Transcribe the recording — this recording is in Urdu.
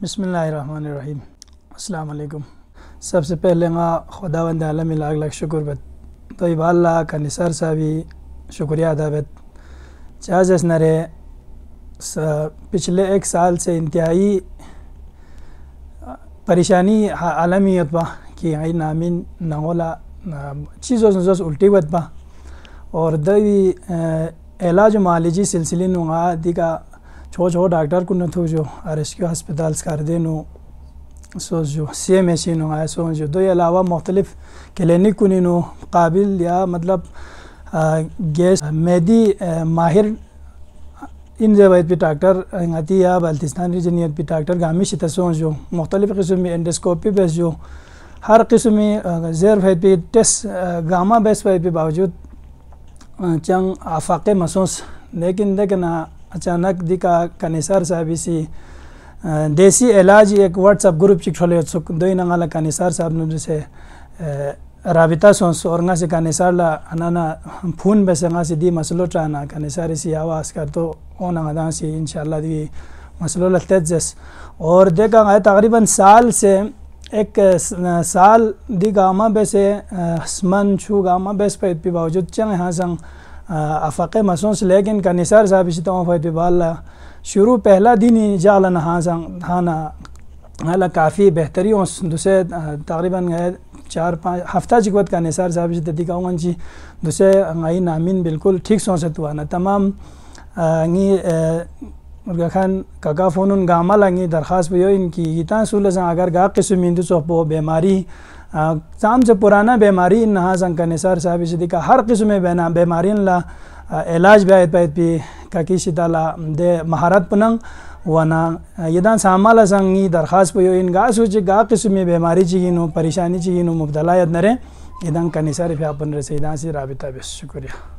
بسم اللہ الرحمن الرحیم. السلام علیکم. سب سے پہلے خداوند عالم لاکھ لاکھ شکر بت طیب اللہ کا نثار صاحبی شکریہ ادا بت چاہز نرے پچھلے ایک سال سے انتہائی پریشانی عالمیت با کہ آئی نامین نغولا چیزوں سے الٹی بت با اور دوی علاج معالجی سلسلے نوغا دیکھا چھو ڈاکٹر کو نہ تھو جو ریسکیو ہسپتالس کر دے نو سو جو سی ایم ایس نو آئے سو جو دو علاوہ مختلف کلینک کو نو قابل یا مطلب گیس میدی ماہر ان جوائد پہ ڈاکٹر انگاتی یا بلتستان ریجنیت پہ ڈاکٹر گامی شتسوں جو مختلف قسم میں انڈوسکوپی بیس جو ہر قسم میں زیر فائد پہ ٹیسٹ گاما بیس فائد پہ باوجود چنگ آفاق مسوس لیکن دیکھنا اچانک دیکھا کنیسار صاحب اسی دیسی علاج ایک واٹس اپ گروپ چکھولے دوئی نغالا کنیسار صاحب نے جسے رابطہ سونس اور نگا سے کنیسار لا انانا پھون بیسے نگا سے دی مسئلو چانا کنیسار اسی آواز کر تو اون نگا سے انشاءاللہ دی مسئلو لگتیت جس اور دیکھا گا تقریباً سال سے ایک سال دی گاما بیسے اسمن چھو گاما بیس پہ پی باوجود چنگ ہاں سنگ افاق مسونس لیکن کنیسار صاحب اسی تمام فائد پہ بالا شروع پہلا دینی جعلنا ہاں سنگ ہانا حالا کافی بہتری ہوں دوسرے تقریباً 4-5 ہفتہ چکوت کنیسار صاحب اسی دیکھا ہوں انچی دوسرے انگائی نامین بالکل ٹھیک سون سے توانا تمام انگی مرگا خان کاکا فونون گاما لنگی درخواست بیو ان کی گیتان سولسان اگر گا قسم اندو سوپو بیماری سام سے پرانا بیماری نہا سنگ کنیسار صاحب اسی دیکھا ہر قسم بیماری لا علاج بیایت پایت پی کاکی شتالا دے مہارت پننگ وانا یدان سامالا سنگی درخواست بیو ان گا سوچے گا قسم بیماری چیگینو پریشانی چیگینو مبتلایت نرے یدان کنیسار پی اپن رسیدان سی رابطہ بیس. شکریہ.